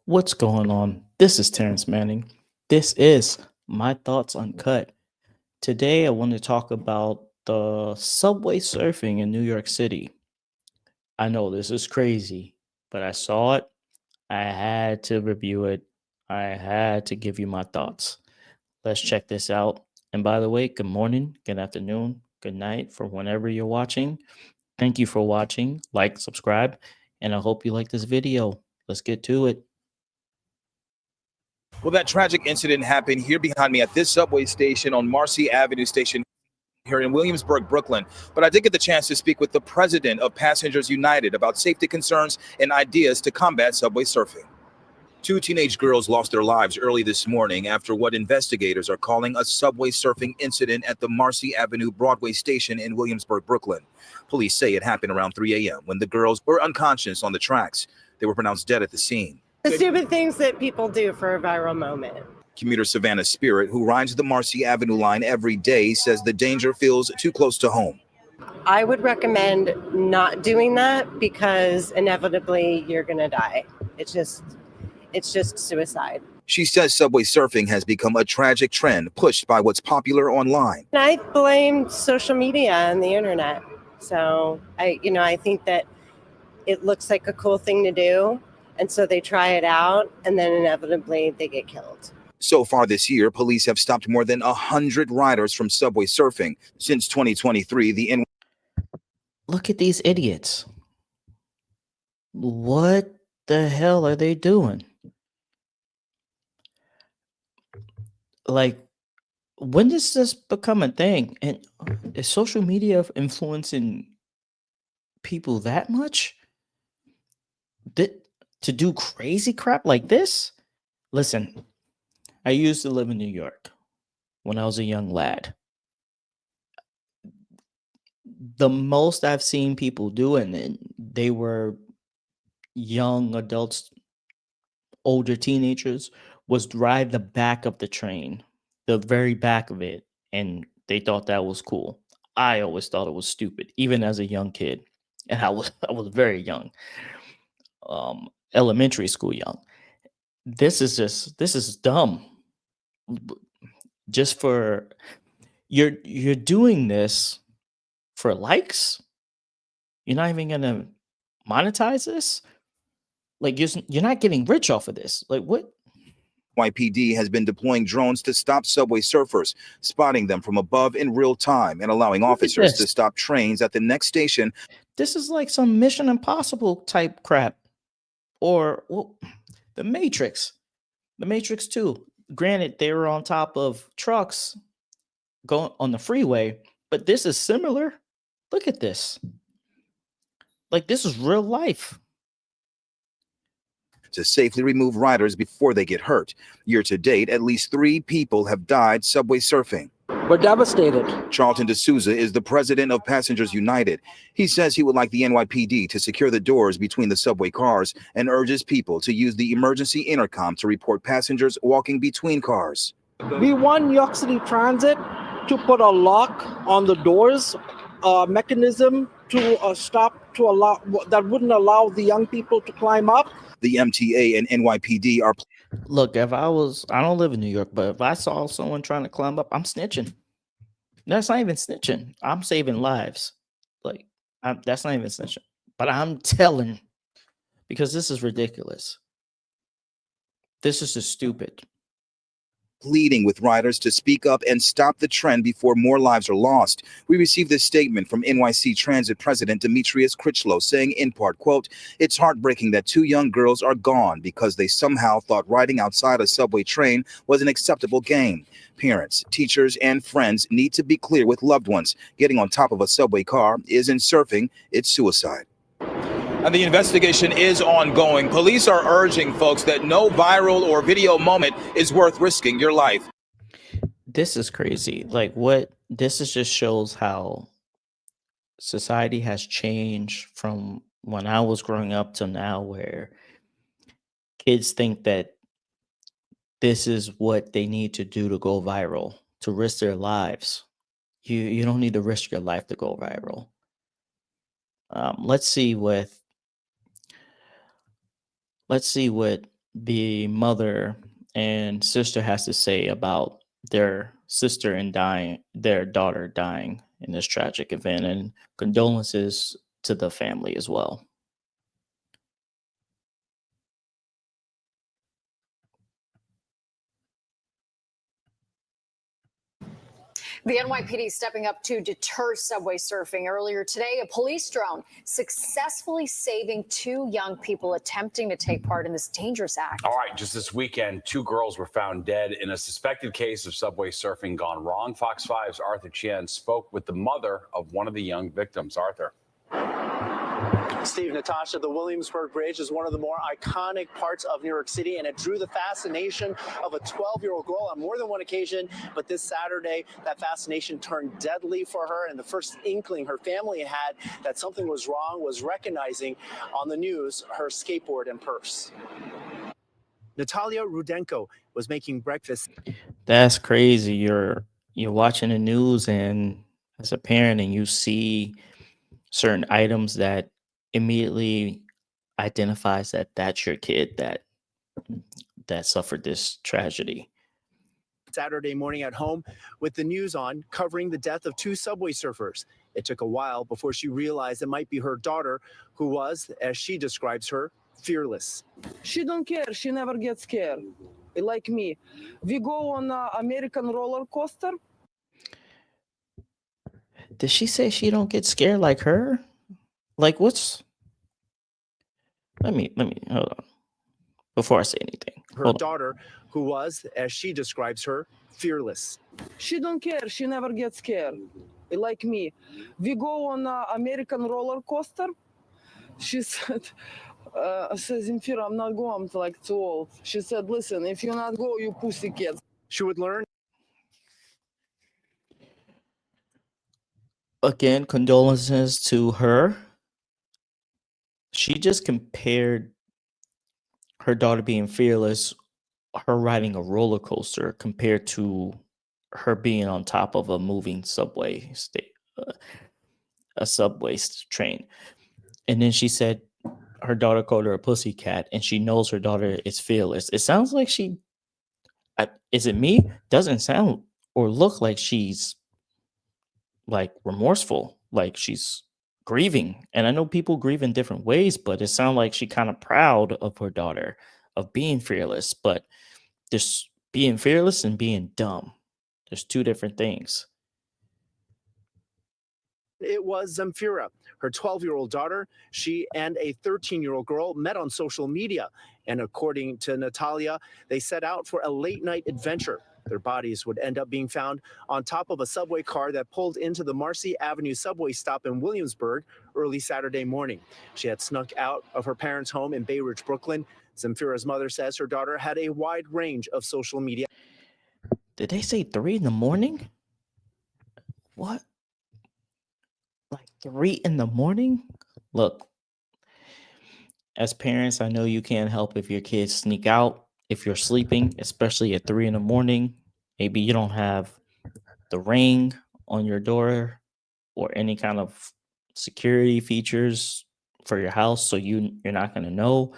What's going on? This is Terrence Manning. This is My Thoughts Uncut. Today, I want to talk about the subway surfing in New York City. I know this is crazy, but I saw it. I had to review it. I had to give you my thoughts. Let's check this out. And by the way, good morning, good afternoon, good night for whenever you're watching. Thank you for watching. Like, subscribe, and I hope you like this video. Let's get to it. Well, that tragic incident happened here behind me at this subway station on Marcy Avenue Station here in Williamsburg, Brooklyn. But I did get the chance to speak with the president of Passengers United about safety concerns and ideas to combat subway surfing. Two teenage girls lost their lives early this morning after what investigators are calling a subway surfing incident at the Marcy Avenue Broadway station in Williamsburg, Brooklyn. Police say it happened around 3 a.m. when the girls were unconscious on the tracks. They were pronounced dead at the scene. The stupid things that people do for a viral moment. Commuter Savannah Spirit, who rides the Marcy Avenue line every day, says the danger feels too close to home. I would recommend not doing that because inevitably you're going to die. It's just suicide. She says subway surfing has become a tragic trend pushed by what's popular online. And I blame social media and the internet. So I think that it looks like a cool thing to do. And so they try it out and then inevitably they get killed. So far this year, police have stopped more than 100 riders from subway surfing. Since 2023, the Look at these idiots. What the hell are they doing? Like, when does this become a thing? And is social media influencing people that much? To do crazy crap like this? Listen, I used to live in New York when I was a young lad. The most I've seen people do, and they were young adults, older teenagers, was drive the back of the train, the very back of it, and they thought that was cool. I always thought it was stupid, even as a young kid, and I was very young, elementary school young. This is dumb. Just for you're doing this for likes. You're not even gonna monetize this. Like you're not getting rich off of this. Like what? NYPD has been deploying drones to stop subway surfers, spotting them from above in real time and allowing Look at officers to this. stop trains at the next station. This is like some Mission Impossible type crap, or well, the Matrix. The Matrix 2. Granted, they were on top of trucks going on the freeway, but this is similar. Look at this. Like this is real life. To safely remove riders before they get hurt. Year to date, at least 3 people have died subway surfing. We're devastated. Charlton D'Souza is the president of Passengers United. He says he would like the NYPD to secure the doors between the subway cars and urges people to use the emergency intercom to report passengers walking between cars. We want New York City Transit to put a lock on the doors, a mechanism to stop to allow that wouldn't allow the young people to climb up. The MTA and NYPD are Look, I don't live in New York, but if I saw someone trying to climb up, I'm snitching. That's not even snitching. I'm saving lives. Like, that's not even snitching. But I'm telling because this is ridiculous. This is just stupid. pleading with riders to speak up and stop the trend before more lives are lost. We received this statement from NYC Transit President Demetrius Critchlow saying in part, quote, "It's heartbreaking that 2 young girls are gone because they somehow thought riding outside a subway train was an acceptable game. Parents, teachers, and friends need to be clear with loved ones. Getting on top of a subway car isn't surfing, it's suicide." And the investigation is ongoing. Police are urging folks that no viral or video moment is worth risking your life. This is crazy. Like, what this is just shows how society has changed from when I was growing up to now, where kids think that this is what they need to do to go viral, to risk their lives. You don't need to risk your life to go viral. Let's see what the mother and sister has to say about their sister and their daughter dying in this tragic event, and condolences to the family as well. The NYPD stepping up to deter subway surfing. Earlier today, a police drone successfully saving 2 young people attempting to take part in this dangerous act. All right, just this weekend, 2 girls were found dead in a suspected case of subway surfing gone wrong. Fox 5's Arthur Chien spoke with the mother of one of the young victims. Arthur. Steve, Natasha, the Williamsburg Bridge is one of the more iconic parts of New York City, and it drew the fascination of a 12-year-old girl on more than one occasion. But this Saturday, that fascination turned deadly for her, and the first inkling her family had that something was wrong was recognizing on the news her skateboard and purse. Natalia Rudenko was making breakfast. That's crazy. You're watching the news, and as a parent, and you see certain items that immediately identifies that that's your kid that suffered this tragedy. Saturday morning at home with the news on, covering the death of 2 subway surfers. It took a while before she realized it might be her daughter, who was, as she describes her, fearless. She don't care. She never gets scared. Like me. We go on an American roller coaster. Did she say she don't get scared like her? Like what's let me hold on before I say anything. Her Hold on. daughter, who was, as she describes her, fearless. She don't care. She never gets scared. Like me. We go on an American roller coaster. She said, Zemfira, I'm not going. I'm like too old. She said, listen, if you not go, you pussy kids. She would learn. Again, condolences to her. She just compared her daughter being fearless, her riding a roller coaster, compared to her being on top of a moving a train. And then she said her daughter called her a pussy cat, and she knows her daughter is fearless. It sounds like is it me? Doesn't sound or look like she's like remorseful, like she's grieving. And I know people grieve in different ways, but it sounds like she kind of proud of her daughter of being fearless. But there's being fearless and being dumb. There's 2 different things. It was Zemfira, her 12-year-old daughter. She and a 13-year-old girl met on social media. And according to Natalia, they set out for a late-night adventure. Their bodies would end up being found on top of a subway car that pulled into the Marcy Avenue subway stop in Williamsburg early Saturday morning. She had snuck out of her parents' home in Bay Ridge, Brooklyn. Zemfira's mother says her daughter had a wide range of social media. Did they say 3 in the morning? What? Like 3 in the morning? Look, as parents, I know you can't help if your kids sneak out, if you're sleeping, especially at 3 in the morning. Maybe you don't have the ring on your door or any kind of security features for your house, so you're not going to know.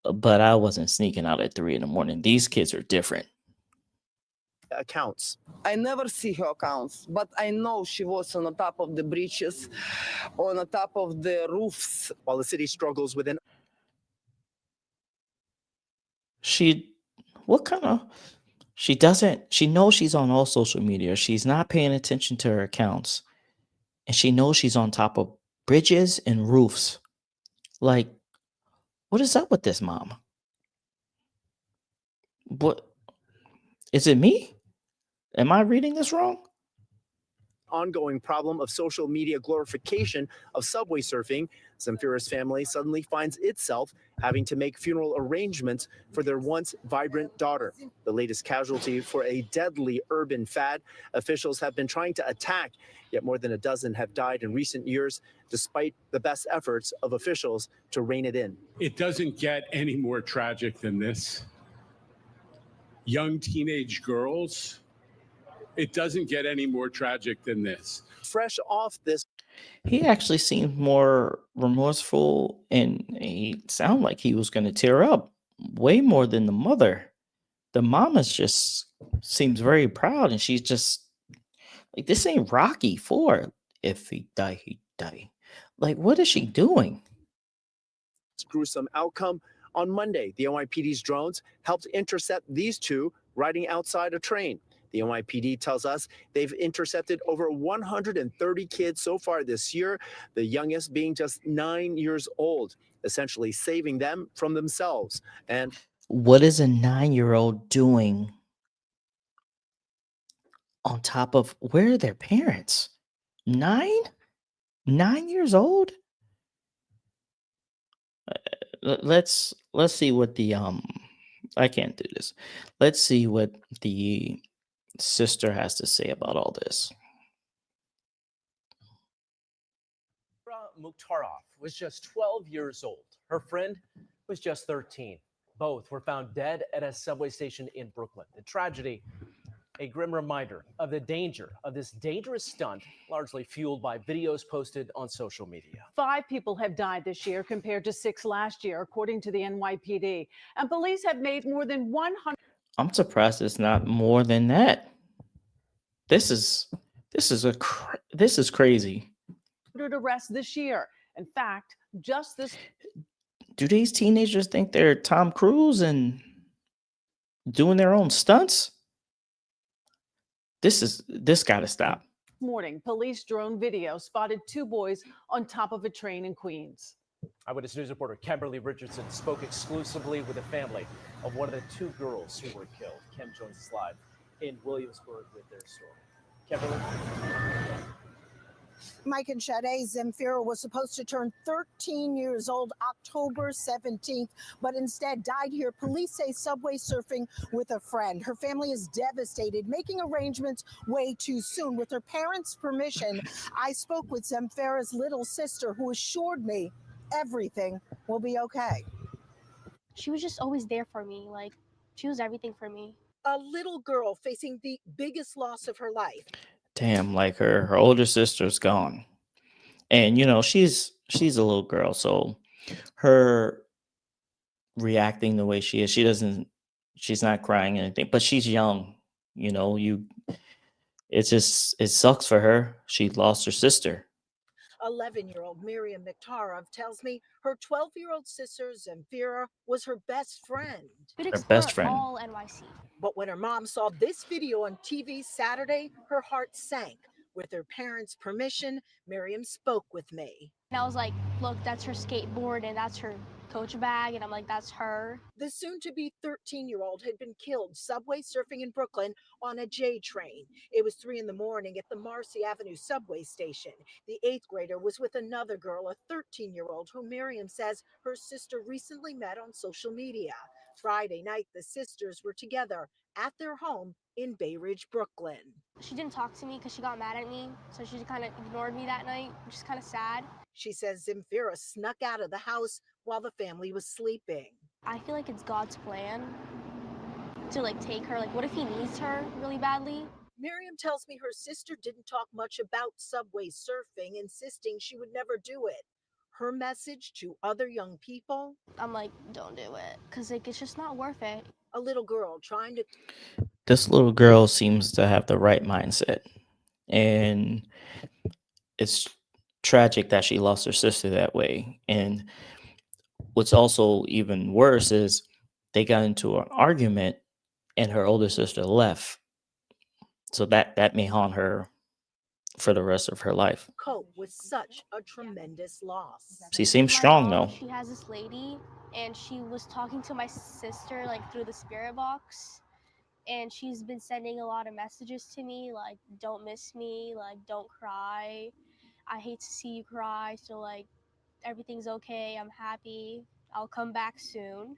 But I wasn't sneaking out at 3 in the morning. These kids are different. Accounts. I never see her accounts, but I know she was on the top of the bridges, on the top of the roofs. While the city struggles with an She knows she's on all social media. She's not paying attention to her accounts. And she knows she's on top of bridges and roofs. Like, what is up with this mom? What is it me? Am I reading this wrong? ongoing problem of social media glorification of subway surfing, Zemfira's family suddenly finds itself having to make funeral arrangements for their once vibrant daughter, the latest casualty for a deadly urban fad officials have been trying to attack, yet more than a dozen have died in recent years, despite the best efforts of officials to rein it in. It doesn't get any more tragic than this. Young teenage girls It doesn't get any more tragic than this. Fresh off this He actually seemed more remorseful and he sounded like he was going to tear up way more than the mother. The mama's just seems very proud and she's just like, this ain't Rocky 4. If he die, he die. Like, what is she doing? gruesome outcome, on Monday, the NYPD's drones helped intercept these two riding outside a train. The NYPD tells us they've intercepted over 130 kids so far this year, the youngest being just 9 years old, essentially saving them from themselves. And What is a 9-year-old doing on top of where are their parents? 9? 9 years old? Let's see what the I can't do this. Let's see what the sister has to say about all this. Mukhtarov was just 12 years old. Her friend was just 13. Both were found dead at a subway station in Brooklyn. The tragedy, a grim reminder of the danger of this dangerous stunt, largely fueled by videos posted on social media. 5 people have died this year compared to 6 last year, according to the NYPD. And police have made more than 100. I'm surprised it's not more than that. This is crazy. Arrests this year. In fact, just this Do these teenagers think they're Tom Cruise and doing their own stunts? This got to stop. morning, police drone video spotted 2 boys on top of a train in Queens. Eyewitness News reporter Kimberly Richardson spoke exclusively with the family of one of the 2 girls who were killed. Kim joins us live in Williamsburg with their story. Kimberly? Mike and Sade, Zemfira was supposed to turn 13 years old October 17th, but instead died here. Police say subway surfing with a friend. Her family is devastated, making arrangements way too soon. With her parents' permission, I spoke with Zemfira's little sister, who assured me everything will be okay. She was just always there for me. Like, she was everything for me. A little girl facing the biggest loss of her life. Damn, like her older sister's gone. And you know, she's a little girl, so her reacting the way she is, she's not crying or anything, but she's young, you know, it sucks for her. She lost her sister. 11-year-old Miriam Mukhtarov tells me her 12-year-old sister Zemfira was her best friend. We'd Her best explore friend. all NYC. But when her mom saw this video on TV Saturday, her heart sank. With her parents' permission, Miriam spoke with me. And I was like, look, that's her skateboard and that's her coach bag. And I'm like, that's her. The soon-to-be 13-year-old had been killed subway surfing in Brooklyn on a J train. It was 3 a.m. at the Marcy Avenue subway station. The 8th grader was with another girl, a 13-year-old, who Miriam says her sister recently met on social media. Friday night, the sisters were together at their home in Bay Ridge, Brooklyn. She didn't talk to me because she got mad at me. So she kind of ignored me that night, which is kind of sad. She says Zemfira snuck out of the house while the family was sleeping. I feel like it's God's plan to like take her. Like, what if he needs her really badly? Miriam tells me her sister didn't talk much about subway surfing, insisting she would never do it. Her message to other young people? I'm like, don't do it, because like it's just not worth it. A little girl trying to... This little girl seems to have the right mindset. And it's tragic that she lost her sister that way. And what's also even worse is they got into an argument and her older sister left. So that may haunt her for the rest of her life. cope with such a tremendous loss. She seems My strong mom, though. She has this lady, and she was talking to my sister like through the spirit box, and she's been sending a lot of messages to me like, don't miss me, like, don't cry, I hate to see you cry, so like everything's okay, I'm happy, I'll come back soon.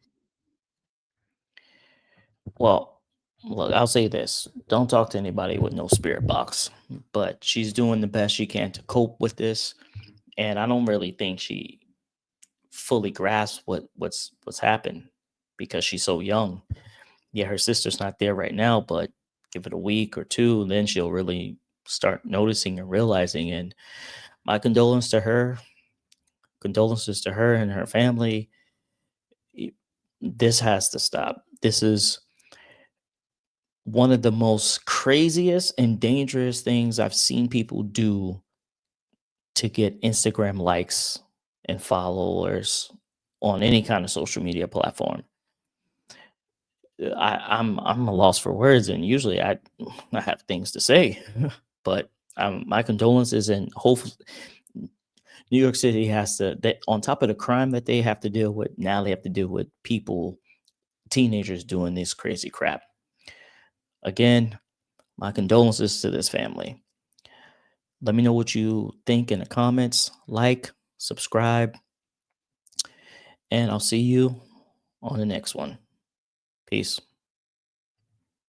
Well, look, I'll say this. Don't talk to anybody with no spirit box. But she's doing the best she can to cope with this. And I don't really think she fully grasps what's happened because she's so young. Yeah, her sister's not there right now, but Give it a week or two, then she'll really start noticing and realizing. And my condolences to her and her family. This has to stop. This is one of the most craziest and dangerous things I've seen people do to get Instagram likes and followers on any kind of social media platform. I'm a loss for words, and usually I have things to say, but my condolences, and hopefully New York City has to, that on top of the crime that they have to deal with, now they have to deal with people, teenagers doing this crazy crap. Again, my condolences to this family. Let me know what you think in the comments. Like, subscribe, and I'll see you on the next one. Peace.